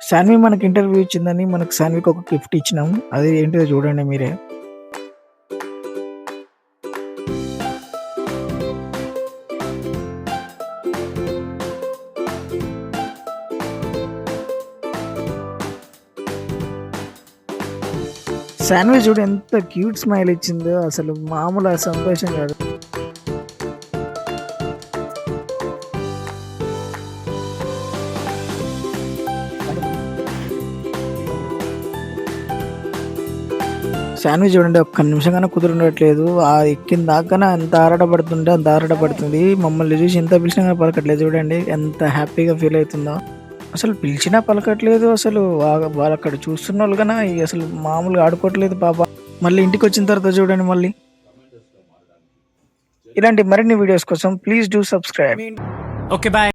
శాన్వి మనకి ఇంటర్వ్యూ ఇచ్చిందని మనకు శాన్వికి ఒక గిఫ్ట్ ఇచ్చినాం. అది ఏంటిదో చూడండి మీరే. శాన్వి చూడు ఎంత క్యూట్ స్మైల్ ఇచ్చిందో, అసలు మామూలు సంతోషం కాదు. శాన్వి చూడండి ఒక్క నిమిషం కన్నా కుదురుండట్లేదు. ఆ ఎక్కిన దాకా ఎంత ఆరాటపడుతుంటే అంత ఆరాటపడుతుంది. మమ్మల్ని చూసి ఎంత పిలిచినా కానీ పలకట్లేదు. చూడండి ఎంత హ్యాపీగా ఫీల్ అవుతుందో. అసలు పిలిచినా పలకట్లేదు. అసలు వాళ్ళు అక్కడ చూస్తున్న వాళ్ళు కన్నా అసలు మామూలుగా ఆడుకోవట్లేదు పాప. మళ్ళీ ఇంటికి వచ్చిన తర్వాత చూడండి మళ్ళీ. ఇలాంటి మరిన్ని వీడియోస్ కోసం please do subscribe. Okay bye.